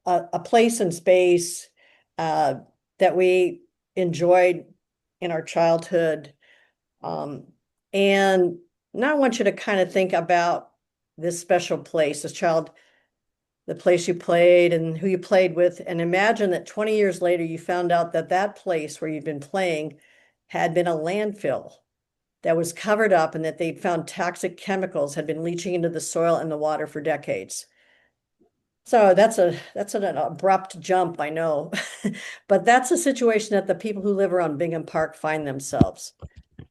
a place and space uh, that we enjoyed in our childhood. Um, and now I want you to kind of think about this special place, this child, the place you played and who you played with, and imagine that 20 years later you found out that that place where you'd been playing had been a landfill that was covered up and that they'd found toxic chemicals had been leaching into the soil and the water for decades. So that's an abrupt jump, I know. But that's a situation that the people who live around Bingham Park find themselves.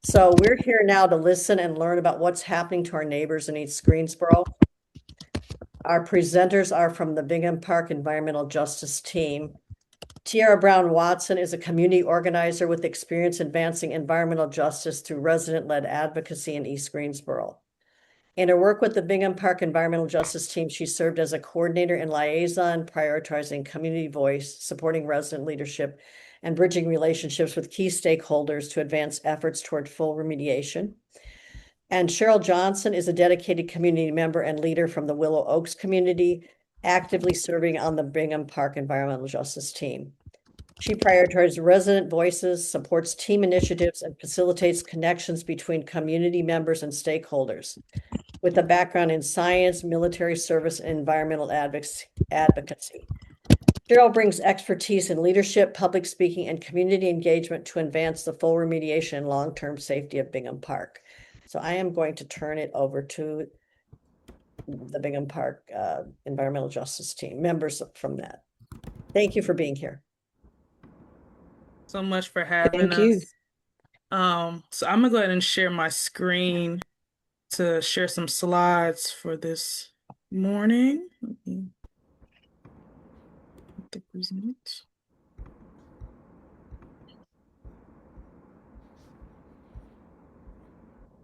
So we're here now to listen and learn about what's happening to our neighbors in East Greensboro. Our presenters are from the Bingham Park Environmental Justice Team. Tiarra Brown Watson is a community organizer with experience advancing environmental justice through resident-led advocacy in East Greensboro. In her work with the Bingham Park Environmental Justice Team, she served as a coordinator and liaison, prioritizing community voice, supporting resident leadership, and bridging relationships with key stakeholders to advance efforts toward full remediation. And Cheryl Johnson is a dedicated community member and leader from the Willow Oaks community, actively serving on the Bingham Park Environmental Justice Team. She prioritizes resident voices, supports team initiatives, and facilitates connections between community members and stakeholders. With a background in science, military service, and environmental advocacy. Cheryl brings expertise in leadership, public speaking, and community engagement to advance the full remediation and long-term safety of Bingham Park. So I am going to turn it over to the Bingham Park Environmental Justice Team, members from that. Thank you for being here. So much for having Thank you. us. So I'm gonna go ahead and share my screen to share some slides for this morning. Let me present.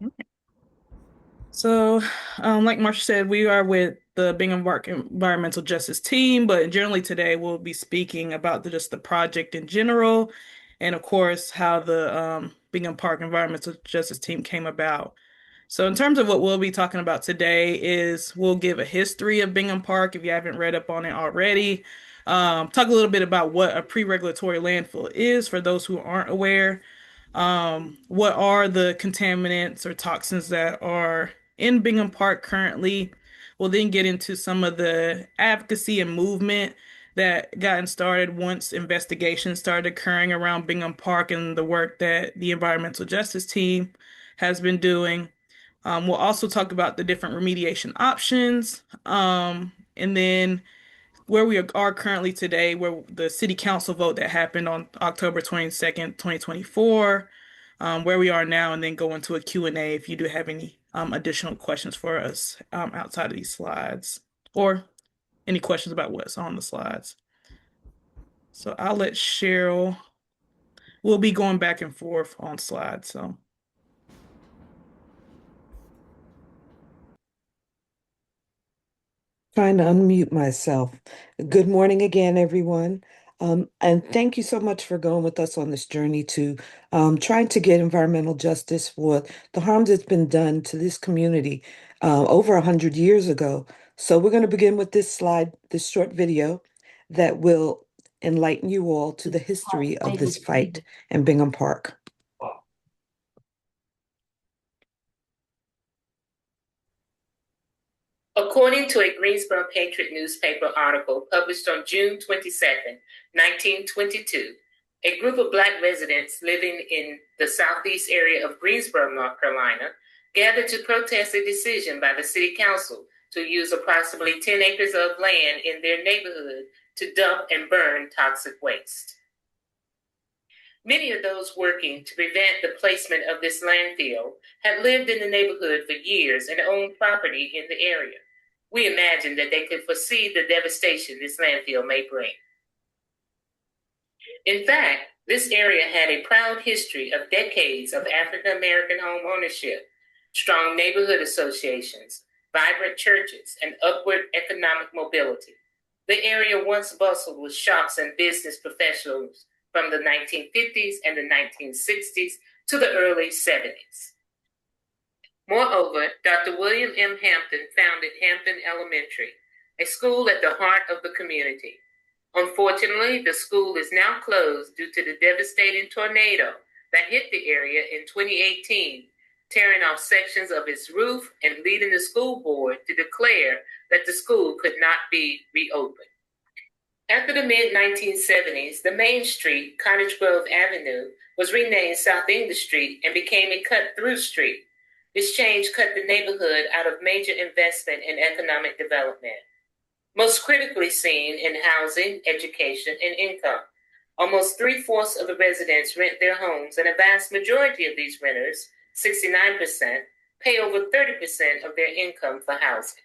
Okay. So, like Marsha said, we are with the Bingham Park Environmental Justice Team, but generally today we'll be speaking about just the project in general, and of course how the Bingham Park Environmental Justice Team came about. So, in terms of what we'll be talking about today, is we'll give a history of Bingham Park if you haven't read up on it already. Talk a little bit about what a pre-regulatory landfill is for those who aren't aware. What are the contaminants or toxins that are in Bingham Park currently? We'll then get into some of the advocacy and movement that gotten started once investigations started occurring around Bingham Park and the work that the environmental justice team has been doing. We'll also talk about the different remediation options, and then where we are currently today, where the city council vote that happened on October 22nd, 2024, where we are now, and then go into a Q&A if you do have any additional questions for us outside of these slides, or any questions about what's on the slides. So I'll let Cheryl, we'll be going back and forth on slides, so. Trying to unmute myself. Good morning again, everyone. And thank you so much for going with us on this journey to trying to get environmental justice for the harm that's been done to this community over 100 years ago. So we're going to begin with this slide, this short video that will enlighten you all to the history of this fight in Bingham Park. According to a Greensboro Patriot newspaper article published on June 22nd, 1922, a group of Black residents living in the southeast area of Greensboro, North Carolina, gathered to protest a decision by the city council to use approximately 10 acres of land in their neighborhood to dump and burn toxic waste. Many of those working to prevent the placement of this landfill had lived in the neighborhood for years and owned property in the area. We imagined that they could foresee the devastation this landfill may bring. In fact, this area had a proud history of decades of African American home ownership, strong neighborhood associations, vibrant churches, and upward economic mobility. The area once bustled with shops and business professionals from the 1950s and the 1960s to the early 70s. Moreover, Dr. William M. Hampton founded Hampton Elementary, a school at the heart of the community. Unfortunately, the school is now closed due to the devastating tornado that hit the area in 2018, tearing off sections of its roof and leading the school board to declare that the school could not be reopened. After the mid-1970s, the main street, Cottage Grove Avenue, was renamed South English Street and became a cut-through street. This change cut the neighborhood out of major investment and economic development, most critically seen in housing, education, and income. Almost three-fourths of the residents rent their homes, and a vast majority of these renters, 69%, pay over 30% of their income for housing.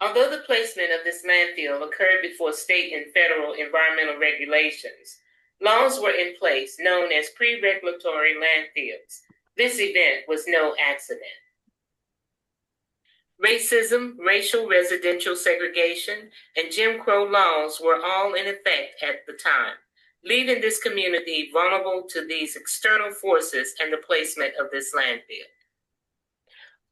Although the placement of this landfill occurred before state and federal environmental regulations, laws were in place known as pre-regulatory landfills. This event was no accident. Racism, racial residential segregation, and Jim Crow laws were all in effect at the time, leaving this community vulnerable to these external forces and the placement of this landfill.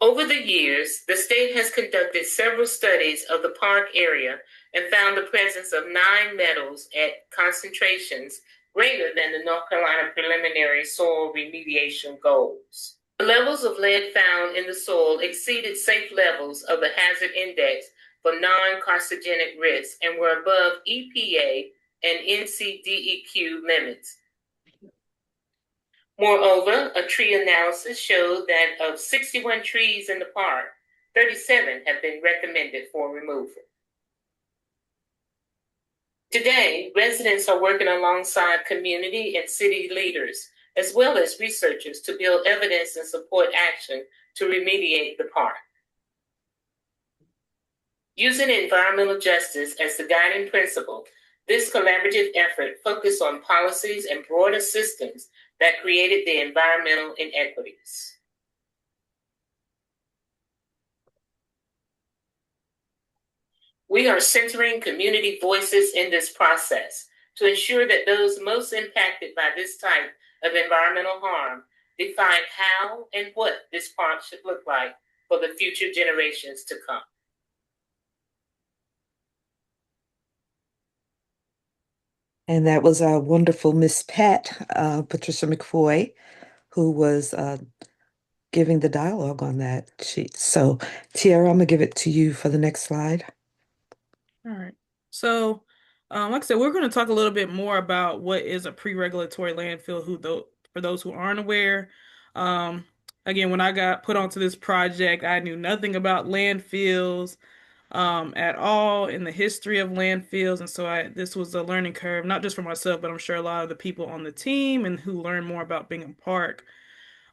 Over the years, the state has conducted several studies of the park area and found the presence of 9 metals at concentrations greater than the North Carolina preliminary soil remediation goals. The levels of lead found in the soil exceeded safe levels of the hazard index for non-carcinogenic risks and were above EPA and NCDEQ limits. Moreover, a tree analysis showed that of 61 trees in the park, 37 have been recommended for removal. Today, residents are working alongside community and city leaders, as well as researchers, to build evidence and support action to remediate the park. Using environmental justice as the guiding principle, this collaborative effort focused on policies and broader systems that created the environmental inequities. We are centering community voices in this process to ensure that those most impacted by this type of environmental harm define how and what this park should look like for the future generations to come. And that was our wonderful Miss Pat, Patricia McFoy, who was giving the dialogue on that. So, Tiara, I'm gonna give it to you for the next slide. All right. So, like I said, we're going to talk a little bit more about what is a pre-regulatory landfill, for those who aren't aware. Um, Again, when I got put onto this project, I knew nothing about landfills at all in the history of landfills, and so this was a learning curve, not just for myself, but I'm sure a lot of the people on the team and who learn more about Bingham Park.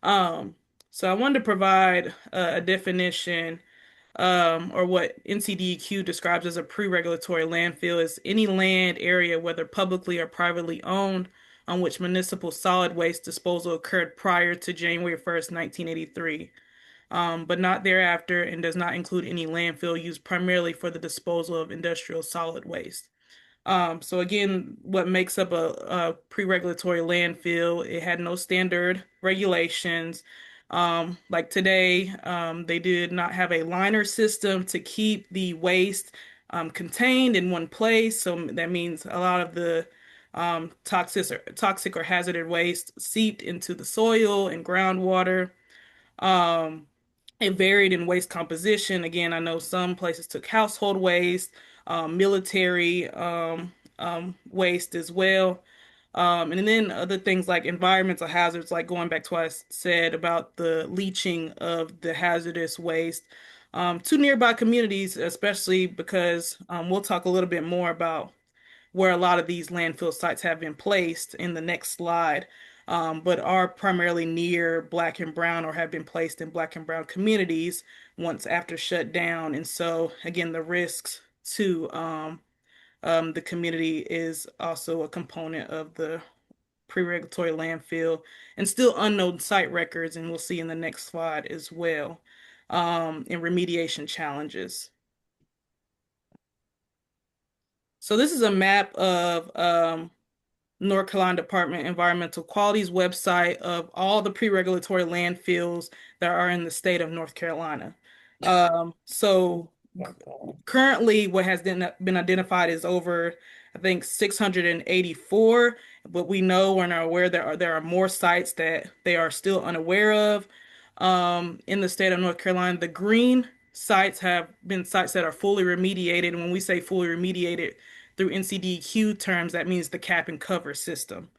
Um, so I wanted to provide a definition, or what NCDEQ describes as a pre-regulatory landfill is any land area, whether publicly or privately owned, on which municipal solid waste disposal occurred prior to January 1st, 1983, but not thereafter, and does not include any landfill used primarily for the disposal of industrial solid waste. So again, what makes up a pre-regulatory landfill, it had no standard regulations. Like today, they did not have a liner system to keep the waste contained in one place. So that means a lot of the toxic or hazardous waste seeped into the soil and groundwater. Um, it varied in waste composition. Again, I know some places took household waste, military waste as well. And then other things like environmental hazards, like going back to what I said about the leaching of the hazardous waste to nearby communities, especially because we'll talk a little bit more about where a lot of these landfill sites have been placed in the next slide, but are primarily near Black and Brown or have been placed in Black and Brown communities once after shut down. And so, again, the risks to the community is also a component of the pre-regulatory landfill, and still unknown site records, and we'll see in the next slide as well, and remediation challenges. So this is a map of North Carolina Department of Environmental Quality's website of all the pre-regulatory landfills that are in the state of North Carolina. So Currently, what has been identified is over, I think, 684, but we know and are aware there are more sites that they are still unaware of. In the state of North Carolina, the green sites have been sites that are fully remediated. And when we say fully remediated through NCDQ terms, that means the cap and cover system.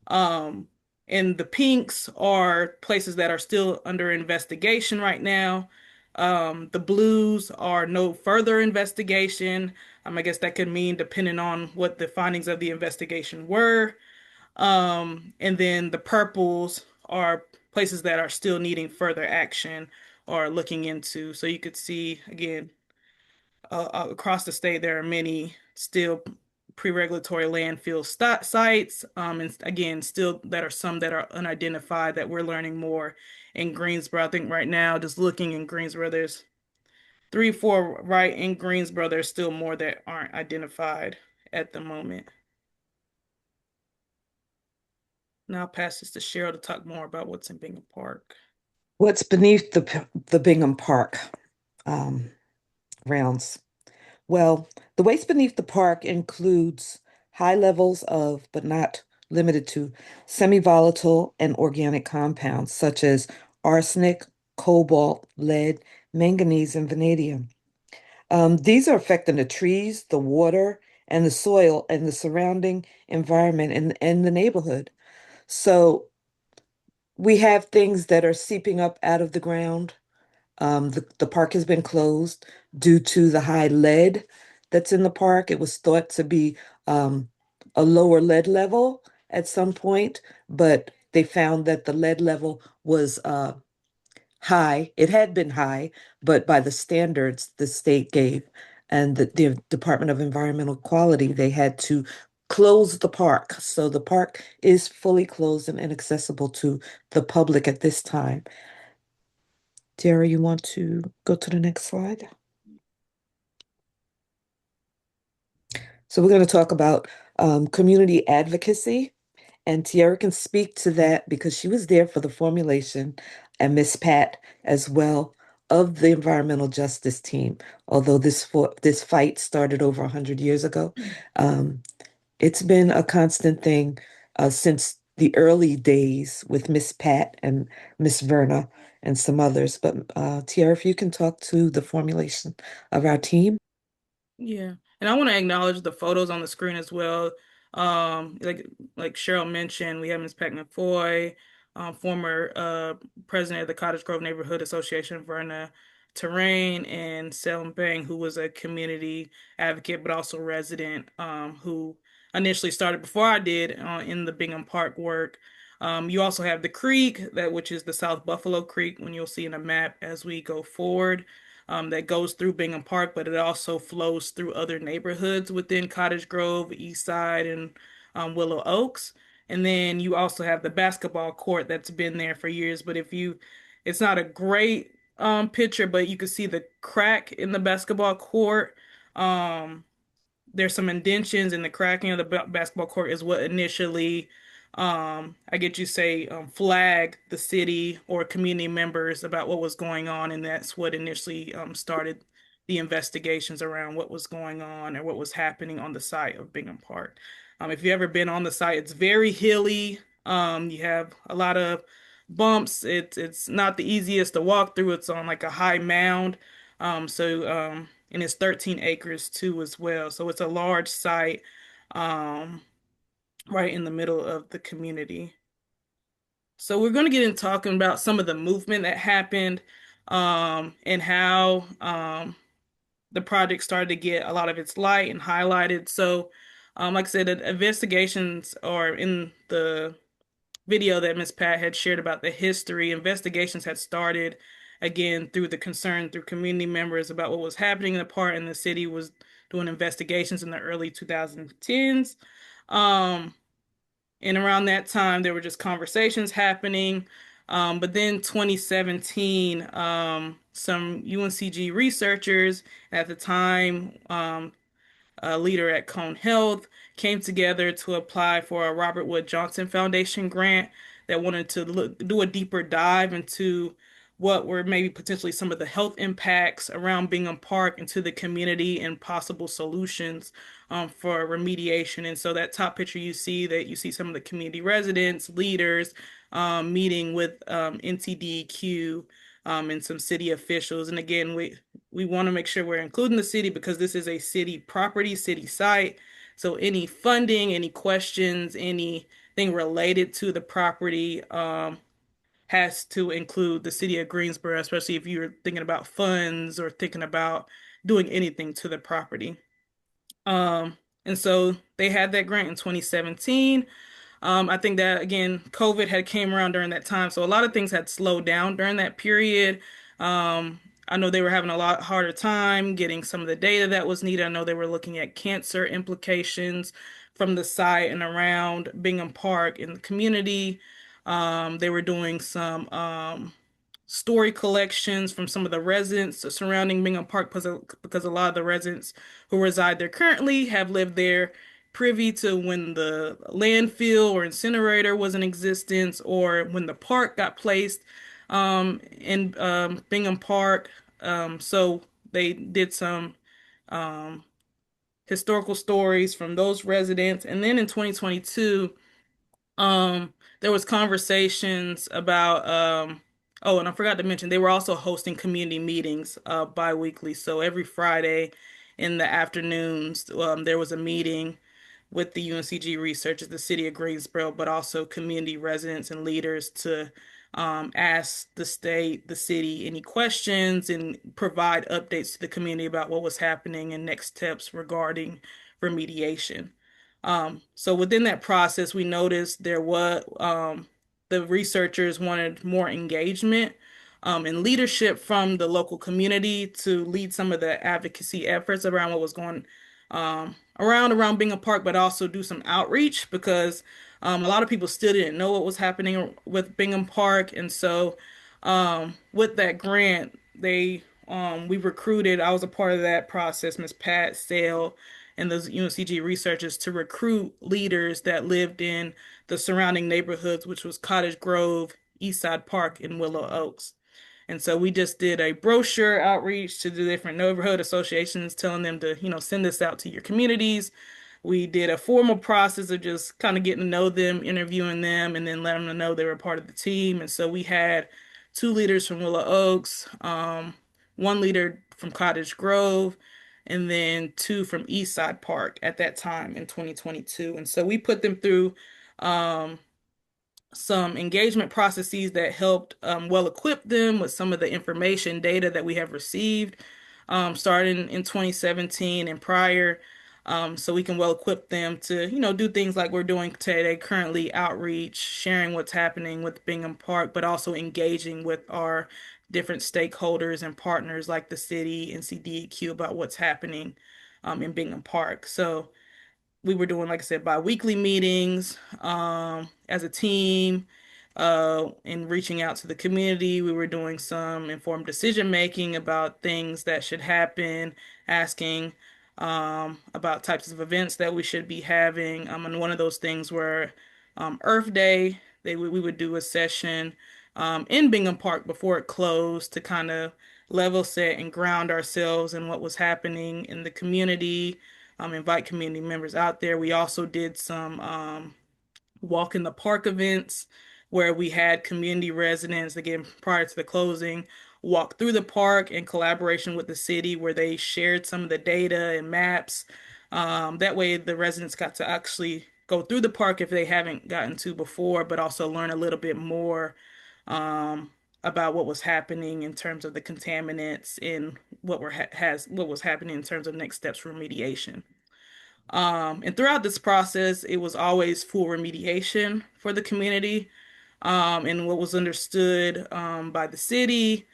Um, and the pinks are places that are still under investigation right now. The blues are no further investigation. I guess that could mean depending on what the findings of the investigation were. And then the purples are places that are still needing further action or looking into. So you could see again across the state, there are many still pre-regulatory landfill sites, and again, still that are some that are unidentified that we're learning more in Greensboro. I think right now, just looking in Greensboro, there's three, four right in Greensboro. There's still more that aren't identified at the moment. Now I'll pass this to Cheryl to talk more about what's in Bingham Park. What's beneath the Bingham Park um, grounds? Well, the waste beneath the park includes high levels of, but not limited to, semi-volatile and organic compounds such as arsenic, cobalt, lead, manganese, and vanadium. These are affecting the trees, the water, and the soil and the surrounding environment and the neighborhood. So we have things that are seeping up out of the ground. The park has been closed due to the high lead that's in the park. It was thought to be a lower lead level at some point, but they found that the lead level was high. It had been high, but by the standards the state gave and the Department of Environmental Quality, they had to close the park. So the park is fully closed and inaccessible to the public at this time. Tiara, you want to go to the next slide? So we're going to talk about community advocacy, and Tiara can speak to that because she was there for the formulation, and Miss Pat as well, of the environmental justice team. Although this fight started over 100 years ago, um, it's been a constant thing since the early days with Miss Pat and Miss Verna and some others. But Tiara, if you can talk to the formulation of our team. Yeah. And I want to acknowledge the photos on the screen as well. Um, like like Cheryl mentioned, we have Ms. Peck McFoy, former president of the Cottage Grove Neighborhood Association, Verna Terrain, and Selm Bang, who was a community advocate but also resident, who initially started before I did in the Bingham Park work. You also have the creek, which is the South Buffalo Creek, when you'll see in a map as we go forward, that goes through Bingham Park, but it also flows through other neighborhoods within Cottage Grove, East Side, and Willow Oaks. And then you also have the basketball court that's been there for years. But it's not a great picture, but you can see the crack in the basketball court. Um, there's some indentions, and the cracking of the basketball court is what initially, I get you say, flagged the city or community members about what was going on, and that's what initially started the investigations around what was going on or what was happening on the site of Bingham Park. If you've ever been on the site, it's very hilly. You have a lot of bumps. It's not the easiest to walk through. It's on like a high mound. And it's 13 acres too as well. So it's a large site, um, right in the middle of the community. So we're going to get into talking about some of the movement that happened, and how the project started to get a lot of its light and highlighted. So, like I said, the investigations are in the video that Miss Pat had shared about the history. Investigations had started again through the concern through community members about what was happening in the park, and the city was doing investigations in the early 2010s. Um, and around that time, there were just conversations happening. But then 2017, some UNCG researchers at the time, a leader at Cone Health, came together to apply for a Robert Wood Johnson Foundation grant that wanted to do a deeper dive into what were maybe potentially some of the health impacts around Bingham Park into the community and possible solutions for remediation. And so that top picture you see some of the community residents, leaders, meeting with NCDQ and some city officials. And again, we want to make sure we're including the city because this is a city property, city site. So any funding, any questions, anything related to the property has to include the city of Greensboro, especially if you're thinking about funds or thinking about doing anything to the property. And so they had that grant in 2017. I think that again, COVID had came around during that time, so a lot of things had slowed down during that period. I know they were having a lot harder time getting some of the data that was needed. I know they were looking at cancer implications from the site and around Bingham Park in the community. They were doing some story collections from some of the residents surrounding Bingham Park because a lot of the residents who reside there currently have lived there privy to when the landfill or incinerator was in existence or when the park got placed in Bingham Park. So they did some um, historical stories from those residents. And then in 2022, there was conversations about oh, and I forgot to mention they were also hosting community meetings bi-weekly. So every Friday in the afternoons, there was a meeting with the UNCG researchers, the city of Greensboro, but also community residents and leaders to ask the state, the city any questions and provide updates to the community about what was happening and next steps regarding remediation. So within that process, we noticed there was the researchers wanted more engagement and leadership from the local community to lead some of the advocacy efforts around what was going around Bingham Park, but also do some outreach because a lot of people still didn't know what was happening with Bingham Park, and so with that grant, they we recruited. I was a part of that process, Miss Pat Sale and those UNCG researchers to recruit leaders that lived in the surrounding neighborhoods, which was Cottage Grove, Eastside Park, and Willow Oaks. And so we just did a brochure outreach to the different neighborhood associations, telling them to, send this out to your communities. We did a formal process of just kind of getting to know them, interviewing them, and then letting them know they were part of the team. And so we had two leaders from Willow Oaks, one leader from Cottage Grove, and then two from Eastside Park at that time in 2022. And so we put them through um, some engagement processes that helped well equip them with some of the information data that we have received starting in 2017 and prior. So we can well equip them to, do things like we're doing today, currently outreach, sharing what's happening with Bingham Park, but also engaging with our different stakeholders and partners like the city and CDEQ about what's happening in Bingham Park. So we were doing, like I said, bi-weekly meetings as a team and reaching out to the community. We were doing some informed decision making about things that should happen, asking about types of events that we should be having. And one of those things were Earth Day. We would do a session in Bingham Park before it closed to kind of level set and ground ourselves in what was happening in the community, invite community members out there. We also did some walk in the park events where we had community residents, again, prior to the closing, walk through the park in collaboration with the city where they shared some of the data and maps. That way, the residents got to actually go through the park if they haven't gotten to before, but also learn a little bit more um, about what was happening in terms of the contaminants and what was happening in terms of next steps for remediation. And throughout this process, it was always full remediation for the community, and what was understood by the city,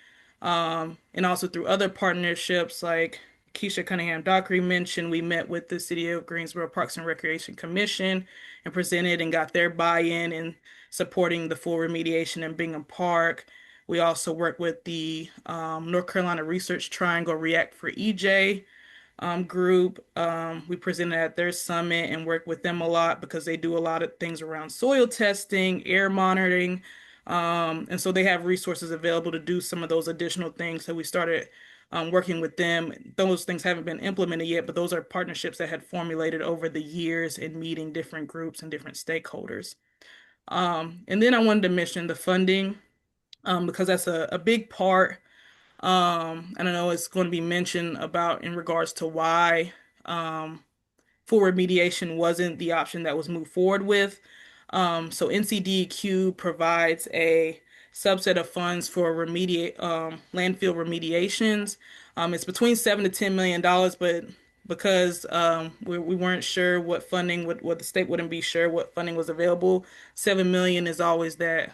and also through other partnerships like Keisha Cunningham Dockery mentioned. We met with the City of Greensboro Parks and Recreation Commission and presented and got their buy-in in supporting the full remediation in Bingham Park. We also worked with the North Carolina Research Triangle React for EJ group. We presented at their summit and worked with them a lot because they do a lot of things around soil testing, air monitoring, And so they have resources available to do some of those additional things. So we started working with them. Those things haven't been implemented yet, but those are partnerships that had formulated over the years in meeting different groups and different stakeholders. And then I wanted to mention the funding because that's a big part. I don't know, it's going to be mentioned about in regards to why full remediation wasn't the option that was moved forward with. So NCDEQ provides a subset of funds for landfill remediations. It's between $7 to $10 million, but because we weren't sure what funding what the state wouldn't be sure what funding was available, 7 million is always that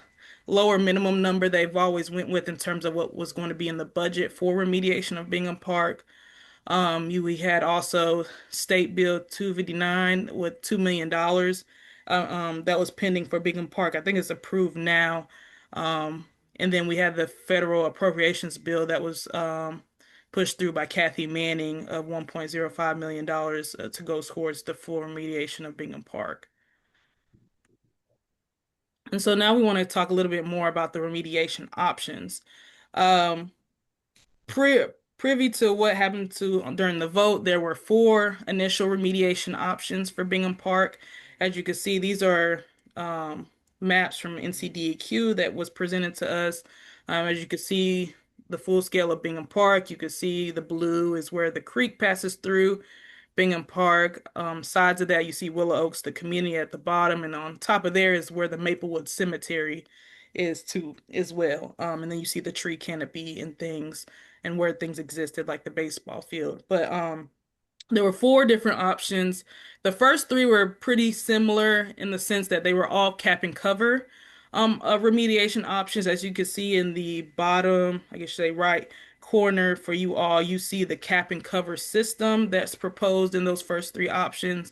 lower minimum number they've always went with in terms of what was going to be in the budget for remediation of Bingham Park. We had also State Bill 259 with $2 million that was pending for Bingham Park. I think it's approved now. And then we had the federal appropriations bill that was pushed through by Kathy Manning of $1.05 million to go towards the full remediation of Bingham Park. And so now we want to talk a little bit more about the remediation options. Um, pri Privy to what happened during the vote, there were four initial remediation options for Bingham Park. As you can see, these are maps from NCDEQ that was presented to us. As you can see, the full scale of Bingham Park. You can see the blue is where the creek passes through Bingham Park. Sides of that, you see Willow Oaks, the community at the bottom, and on top of there is where the Maplewood Cemetery is too as well. And then you see the tree canopy and things and where things existed, like the baseball field. But there were four different options. The first three were pretty similar in the sense that they were all cap and cover remediation options. As you can see in the bottom, I guess you say right corner for you all, you see the cap and cover system that's proposed in those first three options.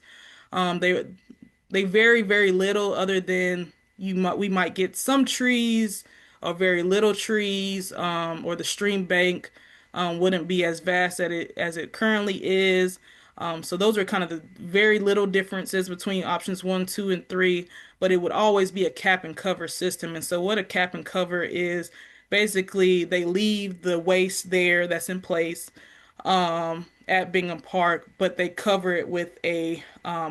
They vary very little other than we might get some trees or very little trees, or the stream bank wouldn't be as vast as it currently is. So those are kind of the very little differences between options one, two, and three, but it would always be a cap and cover system. And so what a cap and cover is, basically they leave the waste there that's in place at Bingham Park, but they cover it with a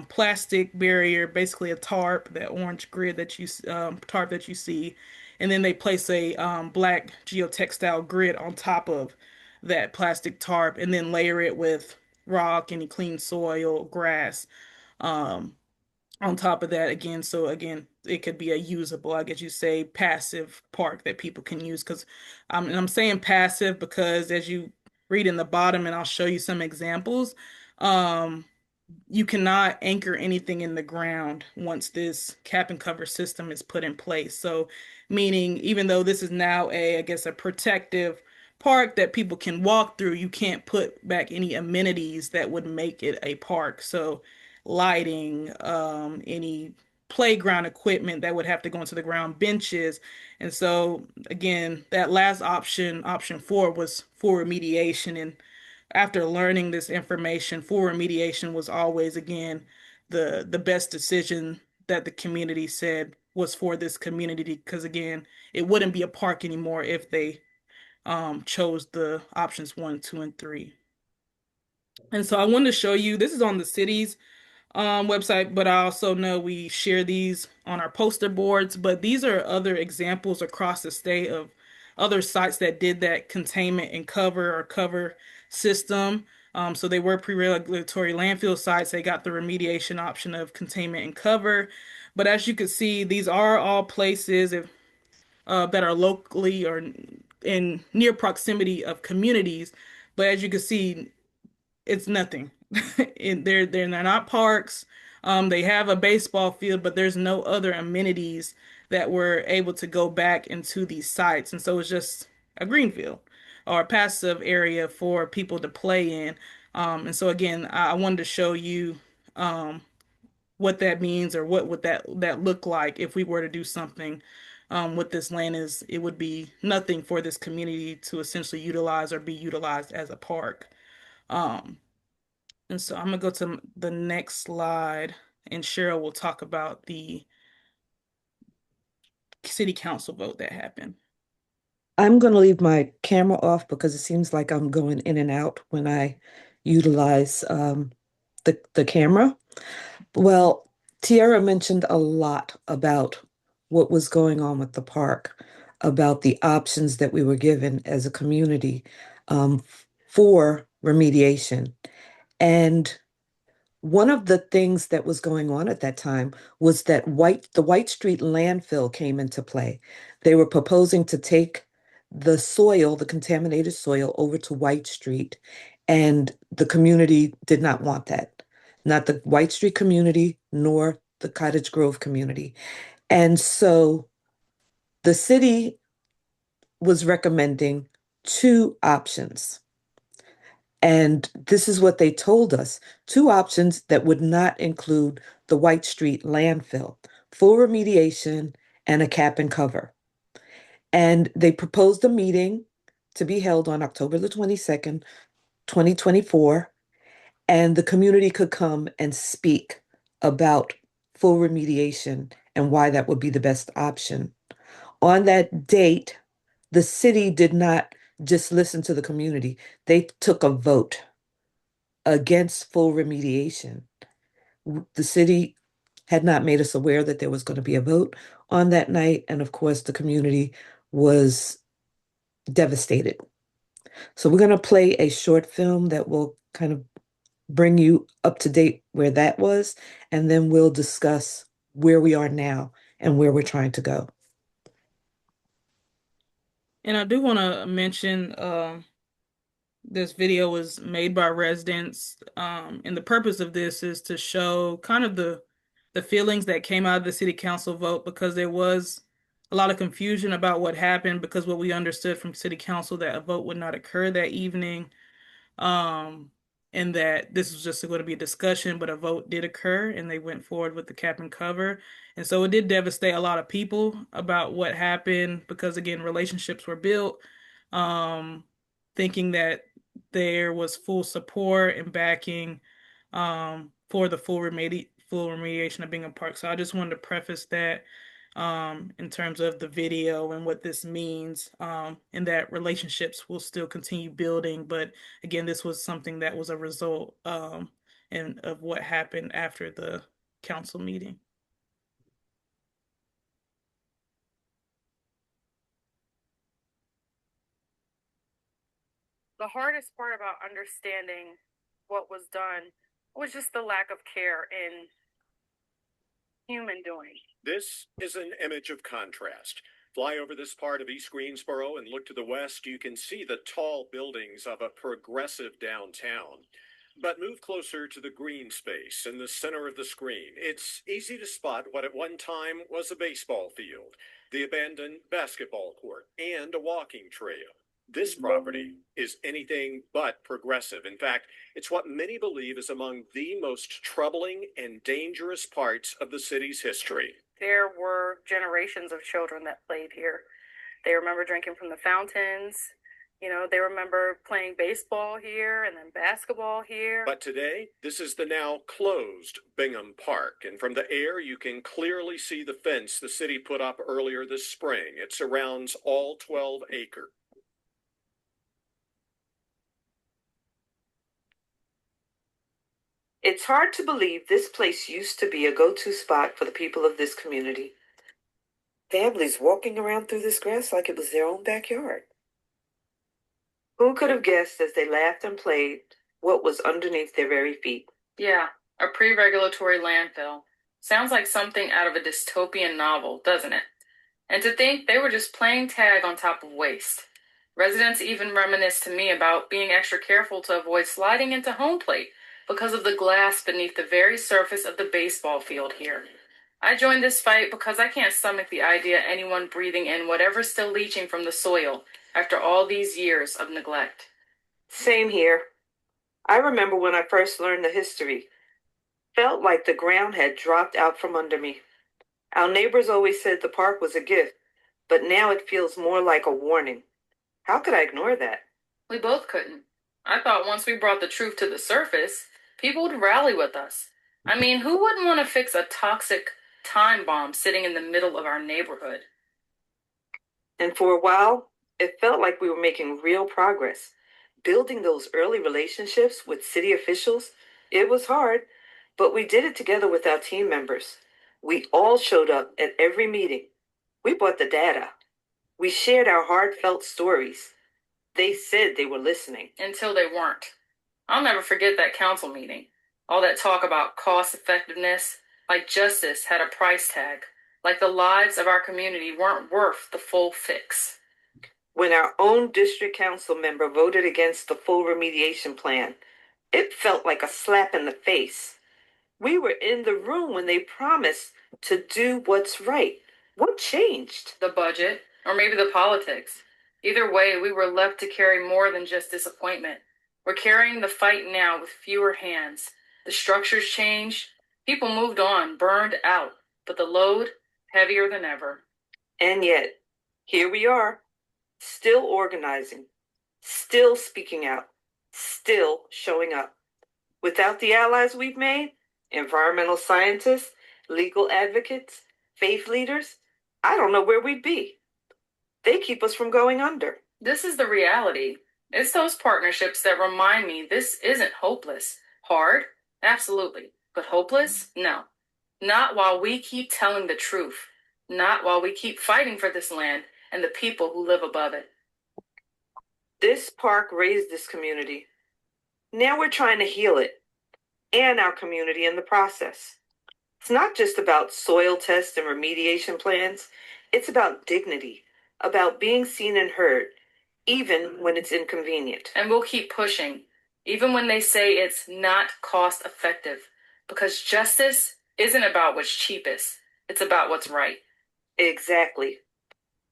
plastic barrier, basically a tarp, that orange grid that tarp that you see, and then they place a black geotextile grid on top of that plastic tarp, and then layer it with rock, any clean soil, grass. Um, on top of that again, so again it could be a usable, I guess you say, passive park that people can use. Because and I'm saying passive because as you read in the bottom, and I'll show you some examples, um you cannot anchor anything in the ground once this cap and cover system is put in place. So meaning, even though this is now I guess a protective park that people can walk through, you can't put back any amenities that would make it a park. So lighting, any playground equipment that would have to go into the ground, benches. And so again, that last option, option four, was for remediation. And after learning this information, full remediation was always, again, the best decision that the community said was for this community, because again, it wouldn't be a park anymore if they chose the options one, two, and three. And so I wanted to show you, this is on the city's website, but I also know we share these on our poster boards. But these are other examples across the state of other sites that did that containment and cover system. So they were pre-regulatory landfill sites. They got the remediation option of containment and cover. But as you can see, these are all places that are locally or in near proximity of communities. But as you can see, it's nothing. They're not parks. They have a baseball field, but there's no other amenities that were able to go back into these sites. And so it's just a green field or a passive area for people to play in. And so again, I wanted to show you what that means, or what would that look like if we were to do something with this land. Is it would be nothing for this community to essentially utilize or be utilized as a park. Um, and so I'm gonna go to the next slide, and Cheryl will talk about city council vote that happened. I'm going to leave my camera off because it seems like I'm going in and out when I utilize the camera. Well, Tiara mentioned a lot about what was going on with the park, about the options that we were given as a community um, for remediation. And one of the things that was going on at that time was that the White Street landfill came into play. They were proposing to take the soil, the contaminated soil, over to White Street, and the community did not want that. Not the White Street community, nor the Cottage Grove community. And so the city was recommending two options. And this is what they told us, two options that would not include the White Street landfill, full remediation and a cap and cover. And they proposed a meeting to be held on October the 22nd, 2024, and the community could come and speak about full remediation and why that would be the best option. On that date, the city did not just listen to the community, they took a vote against full remediation. The city had not made us aware that there was going to be a vote on that night. And of course, the community was devastated. So we're going to play a short film that will kind of bring you up to date where that was. And then we'll discuss where we are now and where we're trying to go. And I do want to mention this video was made by residents, and the purpose of this is to show kind of the feelings that came out of the city council vote, because there was a lot of confusion about what happened, because what we understood from city council that a vote would not occur that evening, um, and that this was just going to be a discussion, but a vote did occur, and they went forward with the cap and cover. And so it did devastate a lot of people about what happened, because again, relationships were built, um, thinking that there was full support and backing for the full remediation of Bingham Park. So I just wanted to preface that in terms of the video and what this means, and that relationships will still continue building. But again, this was something that was a result and of what happened after the council meeting. The hardest part about understanding what was done was just the lack of care in human doing. This is an image of contrast. Fly over this part of East Greensboro and look to the west, you can see the tall buildings of a progressive downtown. But move closer to the green space in the center of the screen. It's easy to spot what at one time was a baseball field, the abandoned basketball court, and a walking trail. This property is anything but progressive. In fact, it's what many believe is among the most troubling and dangerous parts of the city's history. There were generations of children that played here. They remember drinking from the fountains. You know, they remember playing baseball here and then basketball here. But today, this is the now closed Bingham Park. And from the air, you can clearly see the fence the city put up earlier this spring. It surrounds all 12 acres. It's hard to believe this place used to be a go-to spot for the people of this community. Families walking around through this grass like it was their own backyard. Who could have guessed as they laughed and played what was underneath their very feet? Yeah, a pre-regulatory landfill. Sounds like something out of a dystopian novel, doesn't it? And to think they were just playing tag on top of waste. Residents even reminisce to me about being extra careful to avoid sliding into home plate because of the glass beneath the very surface of the baseball field here. I joined this fight because I can't stomach the idea of anyone breathing in whatever's still leaching from the soil after all these years of neglect. Same here. I remember when I first learned the history. Felt like the ground had dropped out from under me. Our neighbors always said the park was a gift, but now it feels more like a warning. How could I ignore that? We both couldn't. I thought once we brought the truth to the surface, people would rally with us. I mean, who wouldn't want to fix a toxic time bomb sitting in the middle of our neighborhood? And for a while, it felt like we were making real progress. Building those early relationships with city officials, it was hard, but we did it together with our team members. We all showed up at every meeting. We brought the data. We shared our heartfelt stories. They said they were listening. Until they weren't. I'll never forget that council meeting. All that talk about cost effectiveness, like justice had a price tag, like the lives of our community weren't worth the full fix. When our own district council member voted against the full remediation plan, it felt like a slap in the face. We were in the room when they promised to do what's right. What changed? The budget, or maybe the politics. Either way, we were left to carry more than just disappointment. We're carrying the fight now with fewer hands. The structures changed, people moved on, burned out, but the load, heavier than ever. And yet, here we are, still organizing, still speaking out, still showing up. Without the allies we've made, environmental scientists, legal advocates, faith leaders, I don't know where we'd be. They keep us from going under. This is the reality. It's those partnerships that remind me this isn't hopeless. Hard? Absolutely. But hopeless? No. Not while we keep telling the truth. Not while we keep fighting for this land and the people who live above it. This park raised this community. Now we're trying to heal it and our community in the process. It's not just about soil tests and remediation plans. It's about dignity, about being seen and heard, even when it's inconvenient. And we'll keep pushing, even when they say it's not cost effective, because justice isn't about what's cheapest. It's about what's right. Exactly.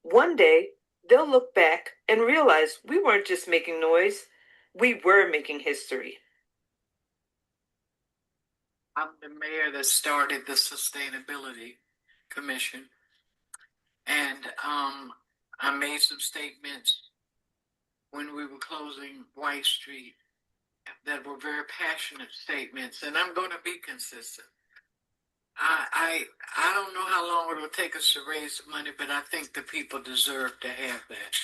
One day, they'll look back and realize we weren't just making noise, we were making history. I'm the mayor that started the Sustainability Commission. And I made some statements when we were closing White Street that were very passionate statements, and I'm going to be consistent. I don't know how long it will take us to raise the money, but I think the people deserve to have that.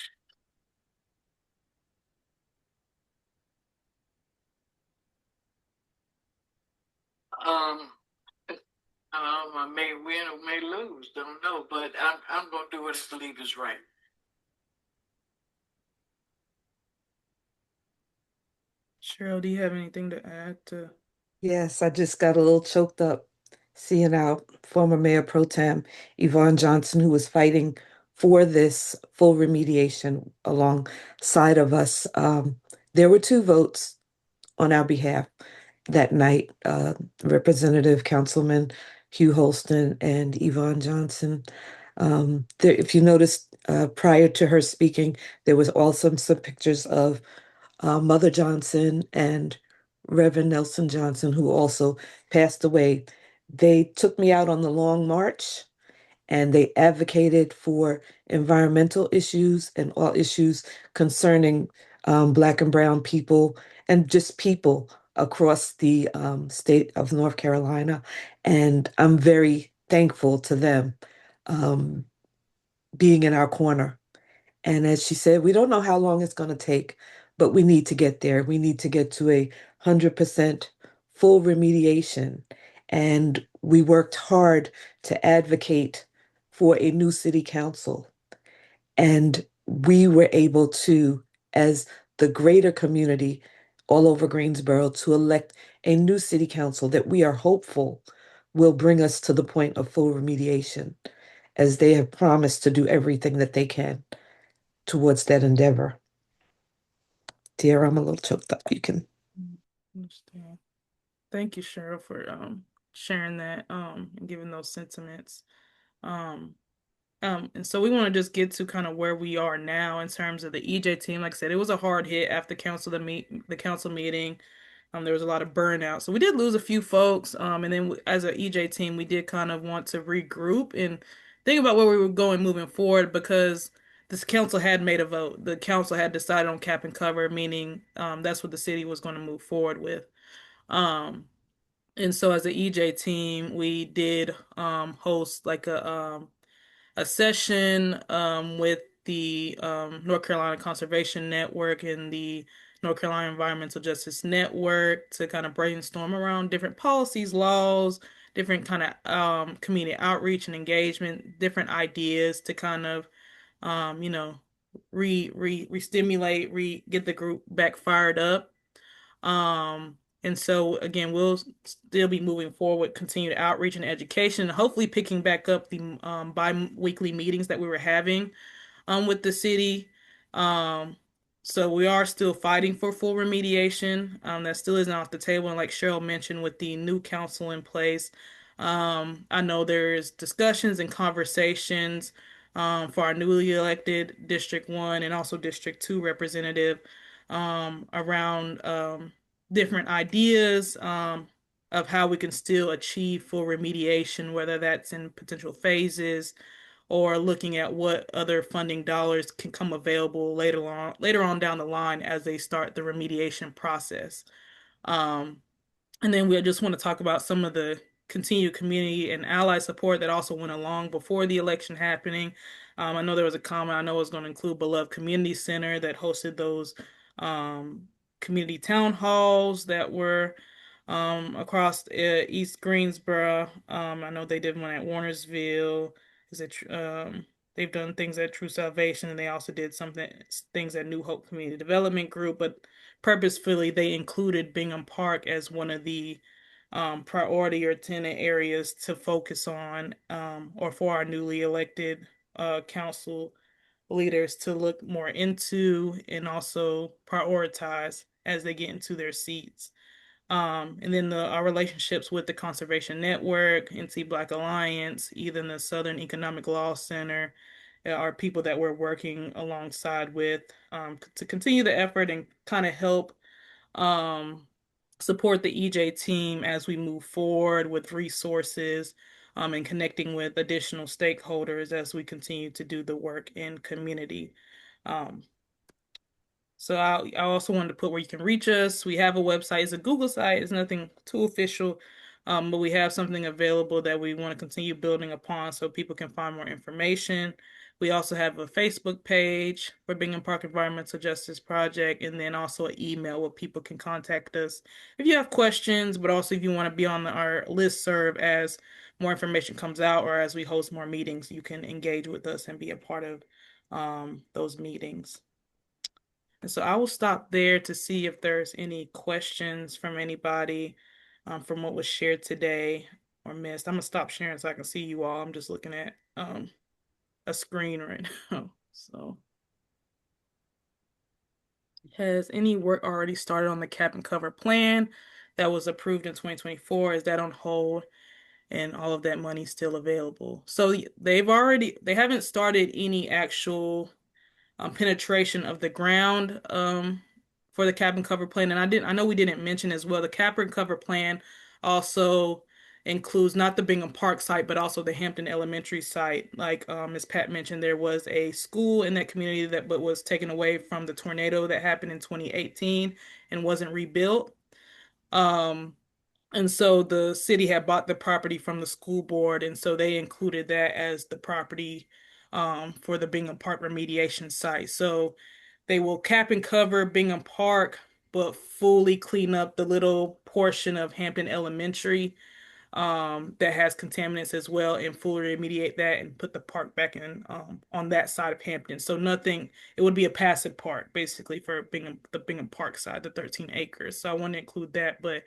I may win or may lose, don't know, but I'm going to do what I believe is right. Cheryl, do you have anything to add to? Yes, I just got a little choked up seeing our former Mayor Pro Tem, Yvonne Johnson, who was fighting for this full remediation alongside of us. There were two votes on our behalf that night, Representative Councilman Hugh Holston and Yvonne Johnson. If you noticed, prior to her speaking, there was also some pictures of Mother Johnson and Reverend Nelson Johnson, who also passed away. They took me out on the long march and they advocated for environmental issues and all issues concerning Black and Brown people and just people across the state of North Carolina. And I'm very thankful to them um, being in our corner. And as she said, we don't know how long it's going to take, but we need to get there. We need to get to 100% full remediation. And we worked hard to advocate for a new city council. And we were able to, as the greater community all over Greensboro, to elect a new city council that we are hopeful will bring us to the point of full remediation, as they have promised to do everything that they can towards that endeavor. Tiarra, I'm a little choked up. You can. Understand. Thank you, Cheryl, for sharing that and giving those sentiments. And so we want to just get to kind of where we are now in terms of the EJ team. Like I said, it was a hard hit after the council meeting. There was a lot of burnout. So we did lose a few folks. And then as an EJ team, we did kind of want to regroup and think about where we were going moving forward, because this council had made a vote. The council had decided on cap and cover, meaning that's what the city was going to move forward with. And so as an EJ team, we did host like a session with the North Carolina Conservation Network and the North Carolina Environmental Justice Network to kind of brainstorm around different policies, laws, different kind of community outreach and engagement, different ideas to kind of you know, re-stimulate, get the group back fired up. And so again, we'll still be moving forward, continued outreach and education, hopefully picking back up the bi-weekly meetings that we were having with the city. Um, so we are still fighting for full remediation. That still isn't off the table. And like Cheryl mentioned, with the new council in place, I know there's discussions and conversations for our newly elected District 1 and also District 2 representative around different ideas of how we can still achieve full remediation, whether that's in potential phases or looking at what other funding dollars can come available later on down the line as they start the remediation process. Um, and then we just want to talk about some of the continued community and ally support that also went along before the election happening. I know there was a comment, I know it was going to include Beloved Community Center that hosted those um, community town halls that were across East Greensboro. I know they did one at Warnersville. Is it they've done things at True Salvation, and they also did things at New Hope Community Development Group, but purposefully they included Bingham Park as one of the priority or tenant areas to focus on, or for our newly elected council leaders to look more into and also prioritize as they get into their seats. And then our relationships with the Conservation Network, NC Black Alliance, even the Southern Economic Law Center, are people that we're working alongside with to continue the effort and kind of help um, support the EJ team as we move forward with resources and connecting with additional stakeholders as we continue to do the work in community. Um, so I also wanted to put where you can reach us. We have a website. It's a Google site. It's nothing too official, but we have something available that we want to continue building upon so people can find more information. We also have a Facebook page for Bingham Park Environmental Justice Project, and then also an email where people can contact us if you have questions, but also if you want to be on our list serve as more information comes out or as we host more meetings, you can engage with us and be a part of those meetings. And so I will stop there to see if there's any questions from anybody from what was shared today or missed. I'm gonna stop sharing so I can see you all. I'm just looking at a screen right now. So has any work already started on the cap and cover plan that was approved in 2024? Is that on hold and all of that money still available? So they haven't started any actual penetration of the ground for the cap and cover plan. And I know we didn't mention as well, the cap and cover plan also includes not the Bingham Park site, but also the Hampton Elementary site. Like Ms. Pat mentioned, there was a school in that community that but was taken away from the tornado that happened in 2018 and wasn't rebuilt. Um, and so the city had bought the property from the school board, and so they included that as the property for the Bingham Park remediation site. So they will cap and cover Bingham Park, but fully clean up the little portion of Hampton Elementary that has contaminants as well and fully remediate that and put the park back in on that side of Hampton. So nothing, it would be a passive park basically for the Bingham Park side, the 13 acres. So I want to include that, but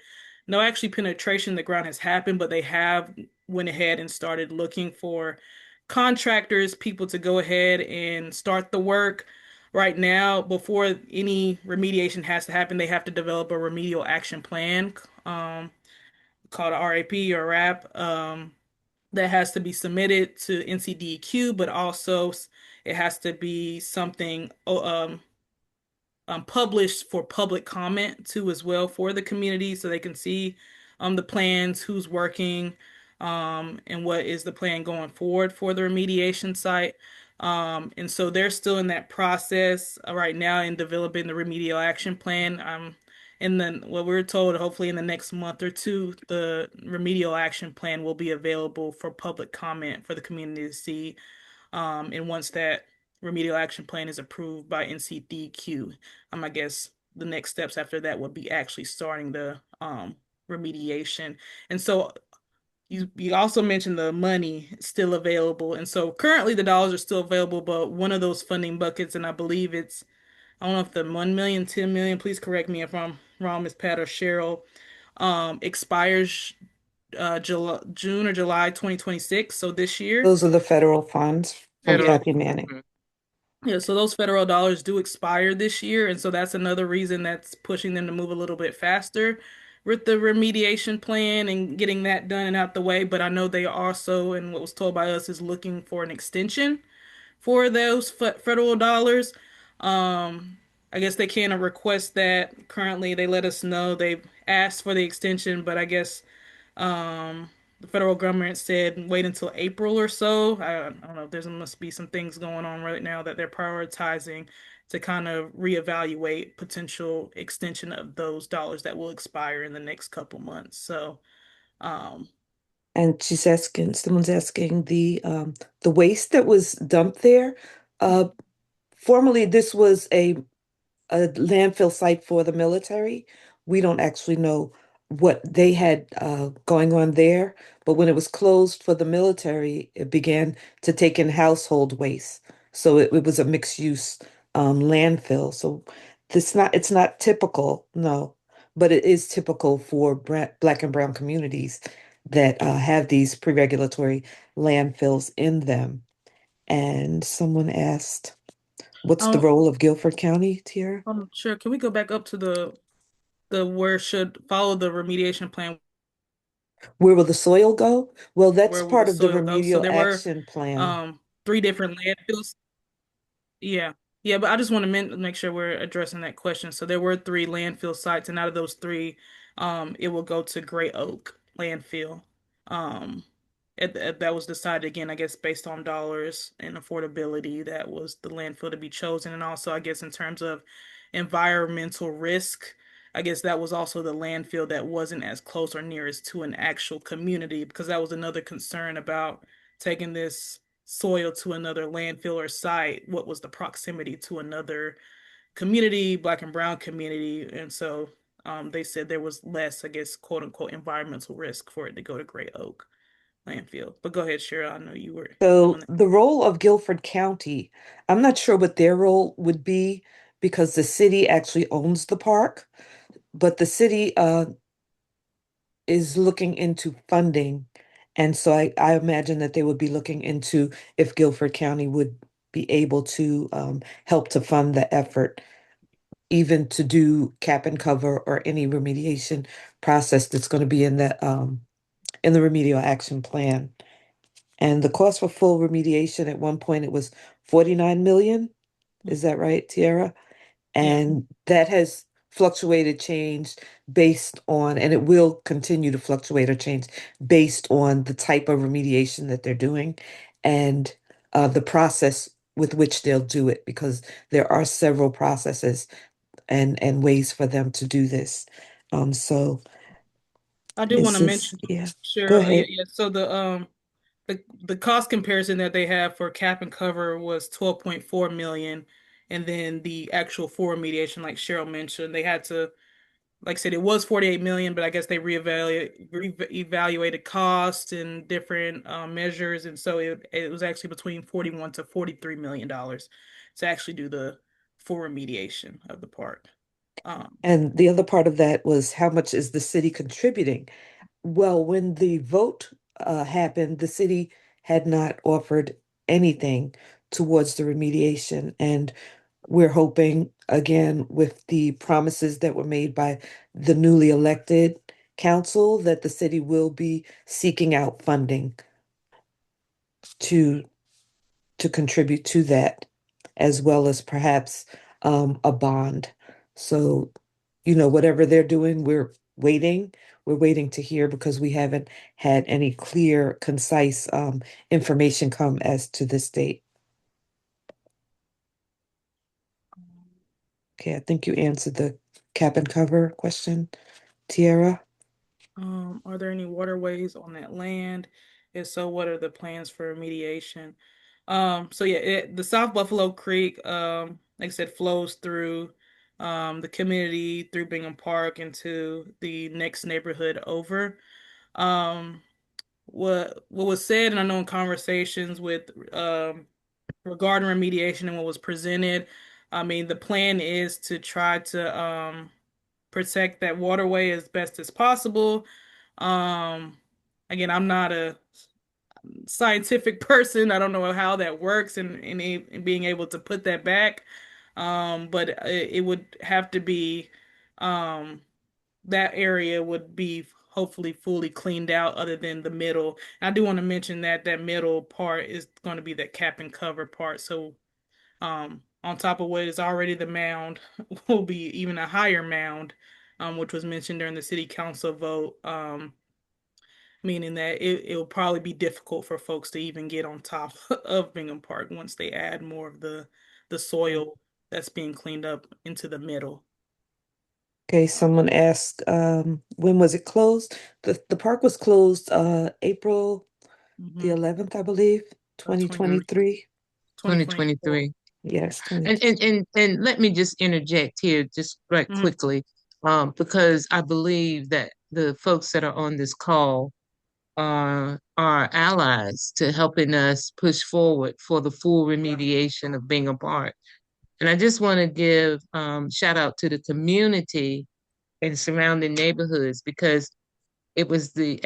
no actually penetration in the ground has happened, but they have went ahead and started looking for contractors, people to go ahead and start the work. Right now, before any remediation has to happen, they have to develop a remedial action plan. Called a RAP or RAP that has to be submitted to NCDEQ, but also it has to be something published for public comment too as well for the community so they can see the plans, who's working, and what is the plan going forward for the remediation site. And so they're still in that process right now in developing the remedial action plan. And then what we're told, hopefully in the next month or two, the remedial action plan will be available for public comment for the community to see. And once that remedial action plan is approved by NCDQ. I guess the next steps after that would be actually starting the remediation. And so you also mentioned the money still available. And so currently the dollars are still available, but one of those funding buckets, and I believe it's, I don't know if the 1 million, 10 million, please correct me if I'm wrong, Ms. Pat or Cheryl, expires June or July 2026. So this year. Those are the federal funds from Yeah. Federal. Kathy Manning. Yeah, so those federal dollars do expire this year, and so that's another reason that's pushing them to move a little bit faster with the remediation plan and getting that done and out the way. But I know they also, and what was told by us, is looking for an extension for those federal dollars. I guess they can't request that. Currently, they let us know they've asked for the extension, but I guess the federal government said wait until April or so. I don't know. There must be some things going on right now that they're prioritizing to kind of reevaluate potential extension of those dollars that will expire in the next couple months. So, um, And someone's asking the waste that was dumped there. Uh, Formerly, this was a landfill site for the military. We don't actually know what they had going on there, but when it was closed for the military, it began to take in household waste. So it was a mixed use landfill. So it's not typical, no, but it is typical for Black and brown communities that have these pre-regulatory landfills in them. And someone asked, what's the um, role of Guilford County, Tiara? sure. Can we go back up to the where should follow the remediation plan? Where will the soil go? Well, that's Where will the part of the soil go? So remedial there were action plan. three different landfills. Yeah. Yeah, but I just want to make sure we're addressing that question. So there were three landfill sites, and out of those three, it will go to Gray Oak landfill. Um, that was decided again, I guess, based on dollars and affordability. That was the landfill to be chosen, and also, I guess, in terms of environmental risk, I guess that was also the landfill that wasn't as close or nearest to an actual community, because that was another concern about taking this soil to another landfill or site. What was the proximity to another community, Black and brown community? And so they said there was less, I guess, quote unquote, environmental risk for it to go to Gray Oak landfill. But go ahead, Cheryl. I know you were doing So that. the role of Guilford County, I'm not sure what their role would be because the city actually owns the park, but the city is looking into funding. And so I imagine that they would be looking into if Guilford County would be able to help to fund the effort, even to do cap and cover or any remediation process that's going to be in the remedial action plan. And the cost for full remediation at one point it was 49 million. Is that right, Tiara? Yeah. And that has fluctuated, changed based on, and it will continue to fluctuate or change based on the type of remediation that they're doing and the process with which they'll do it, because there are several processes and ways for them to do this. So I do want is to this, mention, yeah, go Cheryl, ahead. yeah. So the cost comparison that they have for cap and cover was 12.4 million, and then the actual for remediation, like Cheryl mentioned, they had to, like I said, it was 48 million, but I guess they evaluated cost and different measures, and so it was actually between 41 to 43 million dollars to actually do the full remediation of the park. Um, And the other part of that was how much is the city contributing? Well, when the vote happened, the city had not offered anything towards the remediation. And we're hoping, again, with the promises that were made by the newly elected council, that the city will be seeking out funding to contribute to that, as well as perhaps a bond. So, whatever they're doing, waiting. We're waiting to hear because we haven't had any clear, concise information come as to this date. Okay, I think you answered the cap and cover question, Tiara. are there any waterways on that land? If so, what are the plans for remediation? So yeah, the South Buffalo Creek, like I said, flows through the community through Bingham Park into the next neighborhood over. Um, what was said, and I know in conversations with regarding remediation and what was presented, I mean, the plan is to try to protect that waterway as best as possible. Um, Again, I'm not a scientific person. I don't know how that works and being able to put that back. But it would have to be um, that area would be hopefully fully cleaned out other than the middle. And I do want to mention that that middle part is going to be that cap and cover part. So on top of what is already the mound will be even a higher mound, which was mentioned during the city council vote. Meaning that it will probably be difficult for folks to even get on top of Bingham Park once they add more of the soil that's being cleaned up into the middle. Okay, someone asked, when was it closed? The park was closed April the Mm-hmm. 11th, I believe, 2020, 2023. 2024. 2023. Yes, And let me just interject here just right Mm-hmm. quickly, because I believe that the folks that are on this call are allies to helping us push forward for the full remediation of Bingham Park. And I just want to give shout out to the community and surrounding neighborhoods because it was the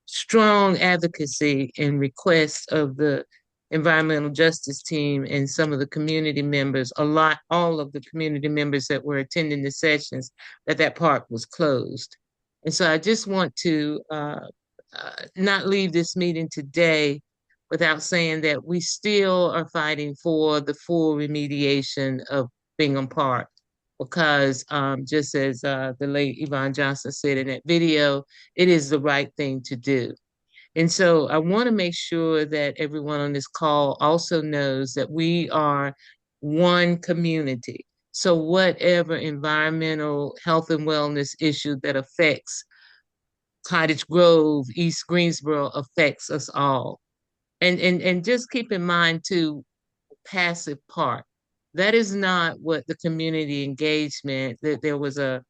strong advocacy and request of the environmental justice team and some of the community members, all of the community members that were attending the sessions, that park was closed. And so I just want to not leave this meeting today without saying that we still are fighting for the full remediation of Bingham Park because just as the late Yvonne Johnson said in that video, it is the right thing to do. And so I want to make sure that everyone on this call also knows that we are one community. So whatever environmental health and wellness issue that affects Cottage Grove, East Greensboro affects us all. And just keep in mind too, passive part. That is not what the community engagement, that there was a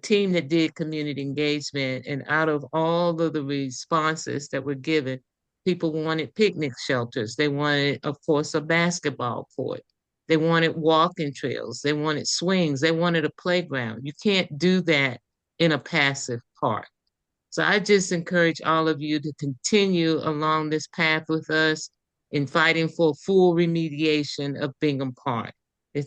team that did community engagement, and out of all of the responses that were given, people wanted picnic shelters. They wanted, of course, a basketball court. They wanted walking trails. They wanted swings. They wanted a playground. You can't do that in a passive park. So I just encourage all of you to continue along this path with us in fighting for full remediation of Bingham Park.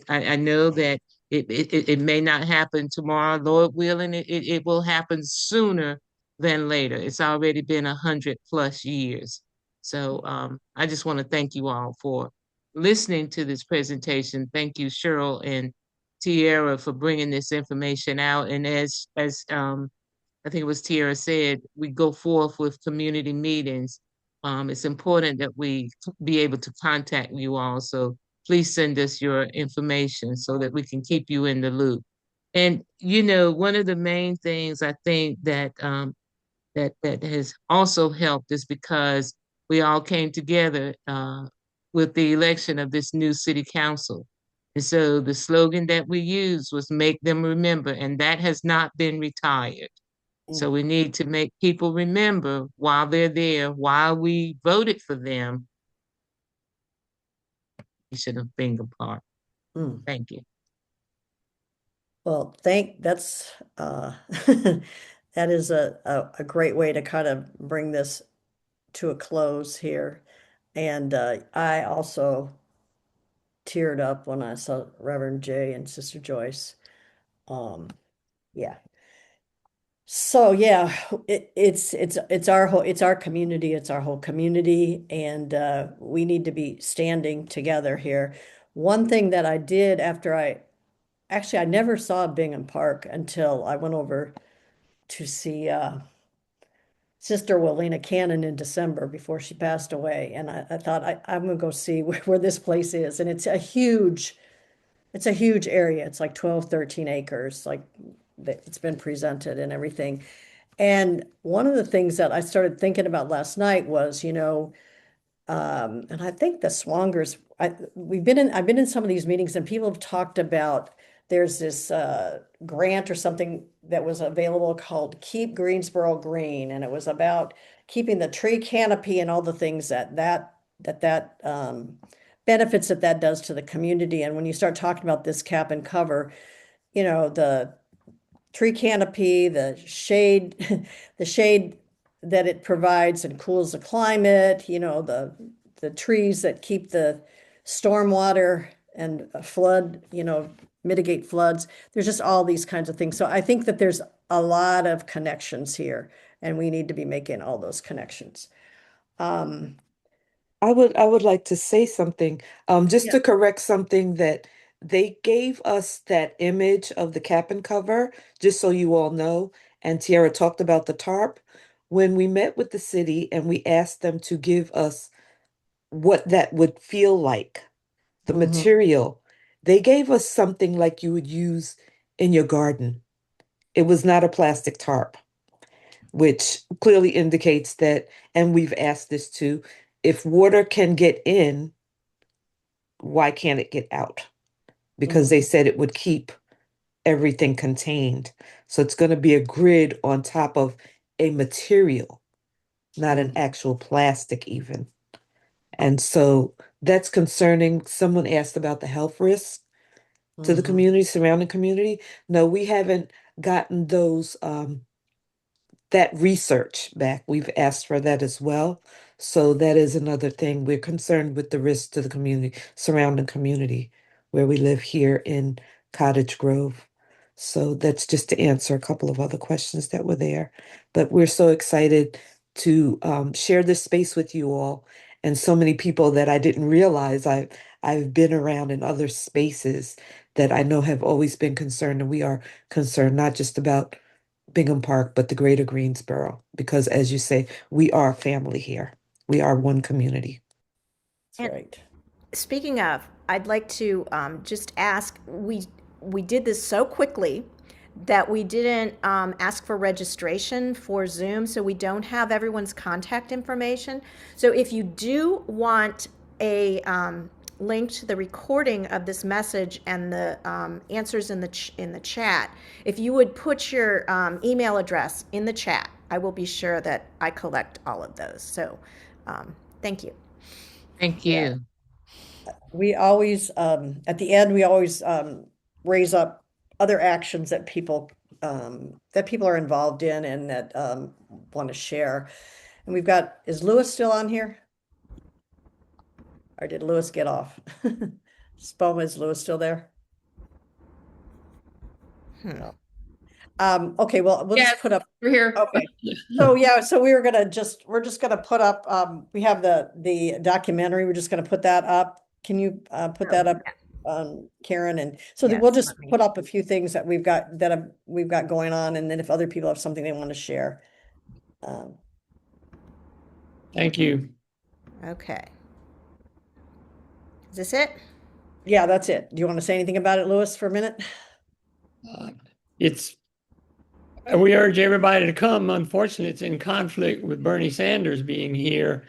I know that it may not happen tomorrow, Lord willing, it will happen sooner than later. It's already been 100+ years. So I just want to thank you all for listening to this presentation. Thank you, Cheryl and Tiarra, for bringing this information out. And as I think it was Tiara said, we go forth with community meetings. It's important that we be able to contact you all. So please send us your information so that we can keep you in the loop. And one of the main things I think that has also helped is because we all came together with the election of this new city council. And so the slogan that we used was "Make them remember," and that has not been retired. So we need to make people remember while they're there, why we voted for them. We should have Bingham Park. Mm. Thank you. Well, that's that is a great way to kind of bring this to a close here. And I also teared up when I saw Reverend Jay and Sister Joyce. Um, yeah. So yeah, it's our community, it's our whole community, and we need to be standing together here. One thing that I did after I never saw Bingham Park until I went over to see Sister Willena Cannon in December before she passed away. And I thought I'm gonna go see where this place is. And it's a huge area. It's like 12, 13 acres, like it's been presented and everything. And one of the things that I started thinking about last night was, And I think the Swangers, I've been in some of these meetings and people have talked about there's this grant or something that was available called Keep Greensboro Green, and it was about keeping the tree canopy and all the things that benefits that does to the community. And when you start talking about this cap and cover, the tree canopy, the shade, the shade that it provides and cools the climate, the trees that keep the stormwater and flood, mitigate floods. There's just all these kinds of things. So I think that there's a lot of connections here, and we need to be making all those connections. I would like to say something, just Yeah. to correct something that they gave us that image of the cap and cover, just so you all know. And Tiara talked about the tarp. When we met with the city and we asked them to give us what that would feel like, the Mhm. material, they gave us something like you would use in your garden. It was not a plastic tarp, which clearly indicates that, and we've asked this too, if water can get in, why can't it get out? Because they Mhm. said it would keep everything contained. So it's going to be a grid on top of a material, not an Mhm. actual plastic even. And so that's concerning. Someone asked about the health risks to the Mhm. community, surrounding community. No, we haven't gotten those that research back. We've asked for that as well. So that is another thing. We're concerned with the risk to the community, surrounding community where we live here in Cottage Grove. So that's just to answer a couple of other questions that were there. But we're so excited to share this space with you all and so many people that I didn't realize I've been around in other spaces that I know have always been concerned, and we are concerned not just about Bingham Park, but the greater Greensboro, because as you say, we are family here. We are one community. That's And right. speaking of, I'd like to just ask, we did this so quickly that we didn't ask for registration for Zoom, so we don't have everyone's contact information. So if you do want a link to the recording of this message and the answers in the chat, if you would put your email address in the chat, I will be sure that I collect all of those. So thank you. Thank Yeah. you. We always, at the end, we always raise up other actions that people are involved in and that want to share. And is Lewis still on here? Or did Lewis get off? Spoma, is Lewis still there? No. Okay, well, we'll just put up. We're here. Okay. So yeah, so we're just gonna put up, we have the documentary, we're just gonna put that up. Can you put that up, Karen? And so we'll Yes, just let me. put up a few things that we've got going on, and then if other people have something they want to share. Um, Thank you. Okay. Is this it? yeah, that's it. Do you want to say anything about it, Lewis, for a minute? It's we urge everybody to come. Unfortunately, it's in conflict with Bernie Sanders being here.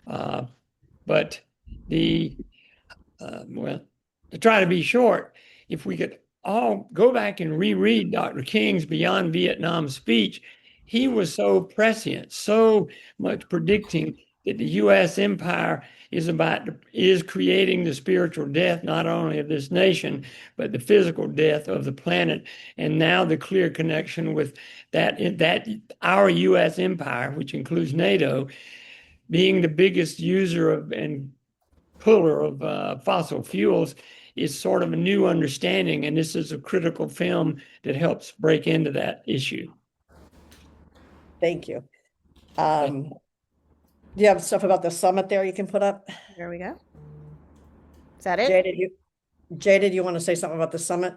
But the well, to try to be short, if we could all go back and reread Dr. King's Beyond Vietnam speech, he was so prescient, so much predicting that the U.S. empire is creating the spiritual death not only of this nation but the physical death of the planet. And now the clear connection with that our U.S. empire, which includes NATO, being the biggest user of and puller of fossil fuels, is sort of a new understanding, and this is a critical film that helps break into that issue. Thank you. Do you have stuff about the summit there you can put up? There we go. Is that it? Jada, do you want to say something about the summit?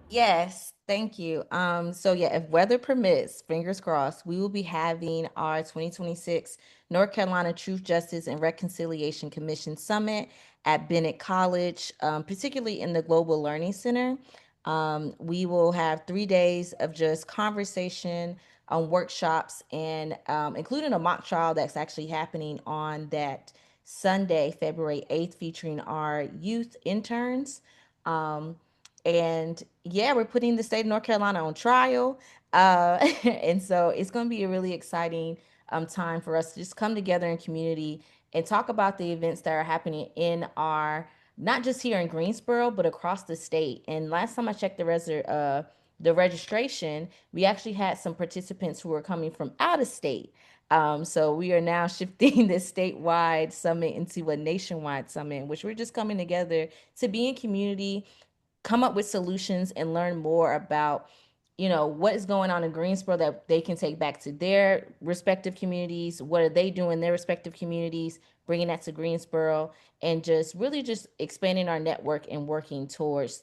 Yes, thank you. So yeah, if weather permits, fingers crossed, we will be having our 2026 North Carolina Truth, Justice, and Reconciliation Commission Summit at Bennett College, particularly in the Global Learning Center. We will have 3 days of just conversation, workshops, and including a mock trial that's actually happening on that Sunday, February 8th, featuring our youth interns. And yeah, we're putting the state of North Carolina on trial. And so it's going to be a really exciting time for us to just come together in community and talk about the events that are happening in our, not just here in Greensboro, but across the state. And last time I checked the registration, we actually had some participants who were coming from out of state. So we are now shifting this statewide summit into a nationwide summit, in which we're just coming together to be in community, come up with solutions, and learn more about, what is going on in Greensboro that they can take back to their respective communities. What are they doing in their respective communities, bringing that to Greensboro, and just really just expanding our network and working towards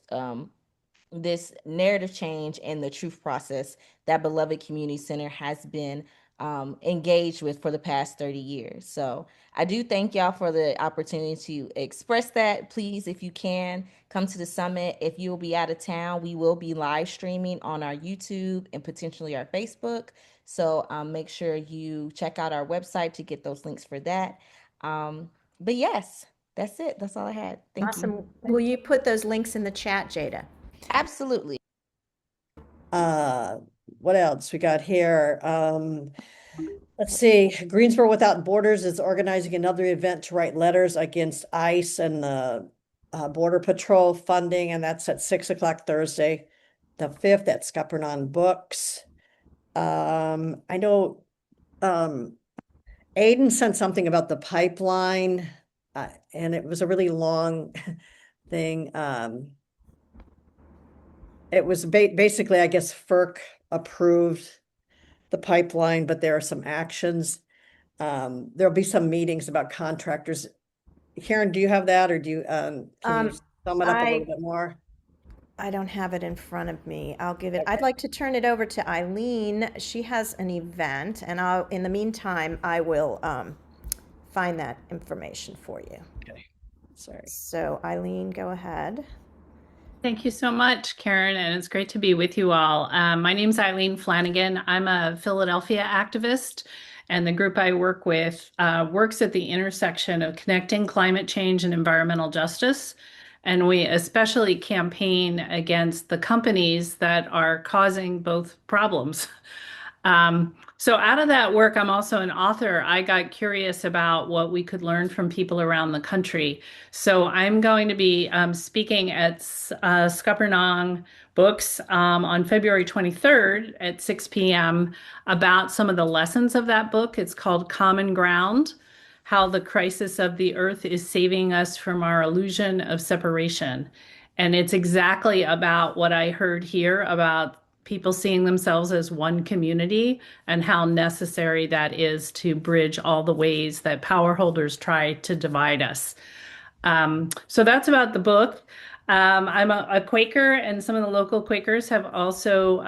this narrative change and the truth process that Beloved Community Center has been engaged with for the past 30 years. So I do thank y'all for the opportunity to express that. Please, if you can, come to the summit. If you'll be out of town, we will be live streaming on our YouTube and potentially our Facebook. So make sure you check out our website to get those links for that. But yes, that's it. That's all I had. Thank Awesome. you. Will you put those links in the chat, Jada? Absolutely. What else we got here? Let's see. Greensboro Without Borders is organizing another event to write letters against ICE and the Border Patrol funding, and that's at 6 o'clock Thursday, the 5th at Scuppernong Books. I know Aiden sent something about the pipeline, and it was a really long thing. It was basically, I guess, FERC approved the pipeline, but there are some actions. There'll be some meetings about contractors. Karen, do you have that, or can you sum it up a little bit more? I don't have it in front of me. I'll give it. I'd like to turn it over to Eileen. She has an event, and in the meantime, I will find that information for you. Okay. Sorry. So Eileen, go ahead. Thank you so much, Karen, and it's great to be with you all. My name's Eileen Flanagan. I'm a Philadelphia activist, and the group I work with works at the intersection of connecting climate change and environmental justice. And we especially campaign against the companies that are causing both problems. So out of that work, I'm also an author. I got curious about what we could learn from people around the country. So I'm going to be speaking at Scuppernong Books on February 23rd at 6 p.m. about some of the lessons of that book. It's called Common Ground: How the Crisis of the Earth is Saving Us from Our Illusion of Separation. And it's exactly about what I heard here about people seeing themselves as one community and how necessary that is to bridge all the ways that power holders try to divide us. So that's about the book. I'm a Quaker, and some of the local Quakers have also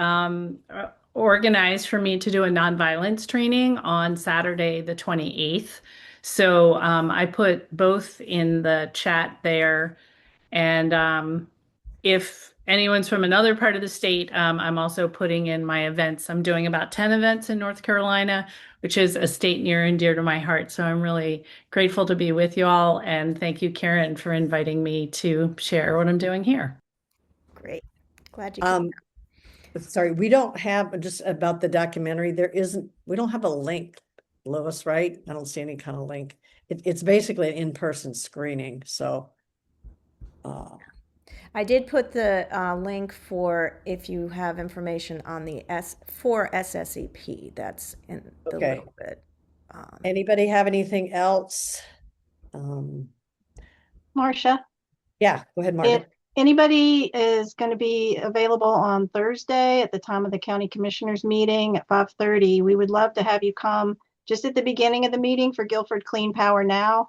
organized for me to do a nonviolence training on Saturday, the 28th. So I put both in the chat there. And if anyone's from another part of the state, I'm also putting in my events. I'm doing about 10 events in North Carolina, which is a state near and dear to my heart. So I'm really grateful to be with you all. And thank you, Karen, for inviting me to share what I'm doing here. Great. Glad you came. Sorry, we don't have, just about the documentary, we don't have a link, Lois, right? I don't see any kind of link. It's basically an in-person screening, so. I did put the link for if you have information on the for SSEP. That's in the Okay. little bit. Anybody have anything else? Marcia? Yeah, go ahead, Margaret. If anybody is going to be available on Thursday at the time of the county commissioners meeting at 5:30, we would love to have you come just at the beginning of the meeting for Guilford Clean Power Now.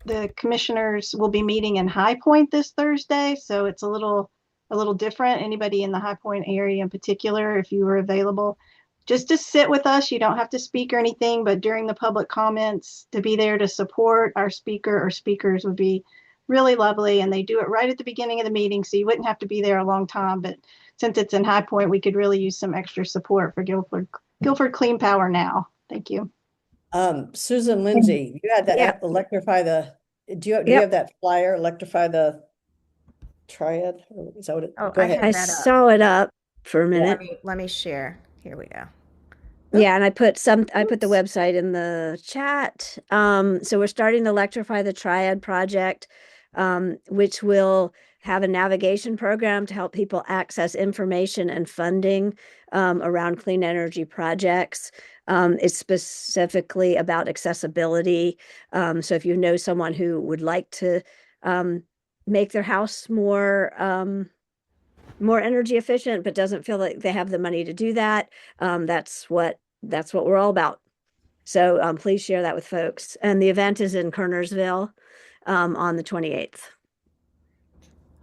The commissioners will be meeting in High Point this Thursday, so it's a little different. Anybody in the High Point area in particular, if you were available, just to sit with us. You don't have to speak or anything, but during the public comments, to be there to support our speaker or speakers would be really lovely. And they do it right at the beginning of the meeting, so you wouldn't have to be there a long time, but since it's in High Point, we could really use some extra support for Guilford Clean Power Now. Thank you. Susan Lindsay, you had that Yeah. electrify the, do you Yep. have that flyer, electrify the Triad? Or is that what it, Oh, go I ahead. had I that up. saw it up for a minute. Let me share. Here we go. Yeah, and I put the website in the chat. So we're starting to electrify the Triad project, which will have a navigation program to help people access information and funding around clean energy projects. It's specifically about accessibility. So if you know someone who would like to make their house more energy efficient, but doesn't feel like they have the money to do that, that's what we're all about. So please share that with folks. And the event is in Kernersville on the 28th.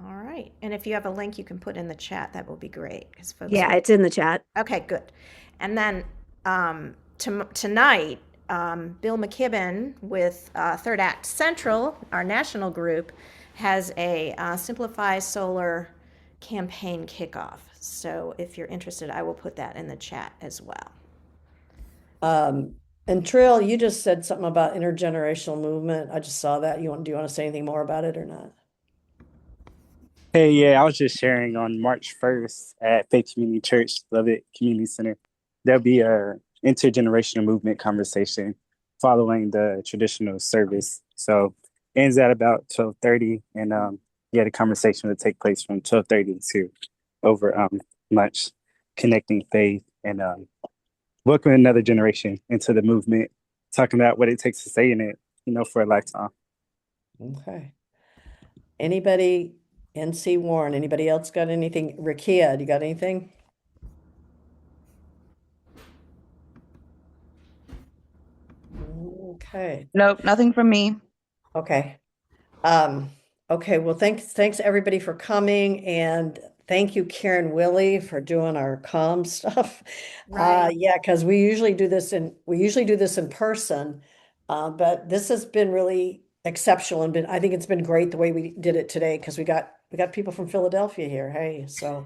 All right. And if you have a link you can put in the chat, that will be great. Because folks Yeah, it's in the chat. Okay, good. And then tonight, Bill McKibben with Third Act Central, our national group, has a Simplify Solar campaign kickoff. So if you're interested, I will put that in the chat as well. And Trill, you just said something about intergenerational movement. I just saw that. Do you want to say anything more about it or not? Hey, yeah, I was just sharing on March 1st at Faith Community Church, Lubbock Community Center. There'll be a intergenerational movement conversation following the traditional service. So ends at about 12:30, and the conversation will take place from 12:30 to over lunch, connecting faith and welcoming another generation into the movement, talking about what it takes to stay in it, for a lifetime. Okay. Anybody? NC Warren, anybody else got anything? Rakia, do you got anything? Okay. Nope, nothing from me. Okay. Okay, well, thanks everybody for coming, and thank you, Karen Willie, for doing our comm stuff. Right. Yeah, because we usually do this in person, but this has been really exceptional, and I think it's been great the way we did it today, because we got people from Philadelphia here. Hey, so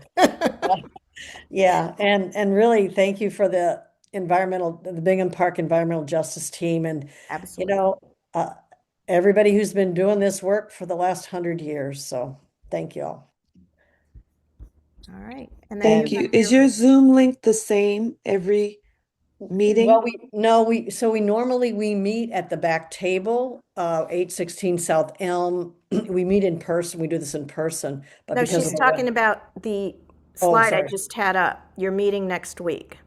yeah, and really thank you for the Bingham Park Environmental Justice Team, and Absolutely. Everybody who's been doing this work for the last 100 years. So thank you all. All right. And then Thank you. Is your Zoom link the same every meeting? Well, we normally meet at the back table, 816 South Elm. We meet in person. We do this in person, but no, because she's of talking about the slide I sorry. just had up. Your meeting next week.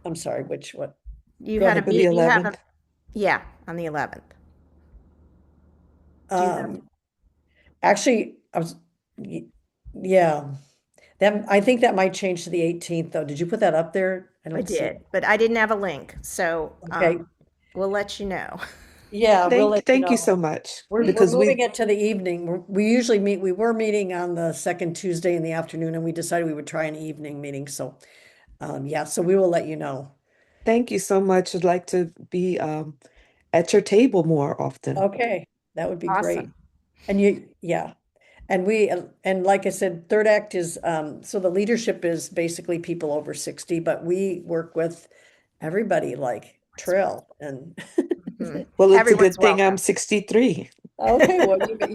I'm sorry, what? You Go had ahead. a meeting. Yeah, on the 11th. Actually, yeah. I think that might change to the 18th, though. Did you put that up there? I did, but I didn't have a link, so okay. We'll let you know. Yeah, we'll let you thank know. you so much. We're Because moving it to the evening. We usually meet. We were meeting on the second Tuesday in the afternoon, and we decided we would try an evening meeting. So, yeah. So we will let you know. Thank you so much. I'd like to be at your table more often. Okay, that would be great. Awesome. And yeah. And like I said, Third Act is, so the leadership is basically people over 60, but we work with everybody like Trill and Well, it's Everyone's a good thing welcome. I'm 63. okay, well,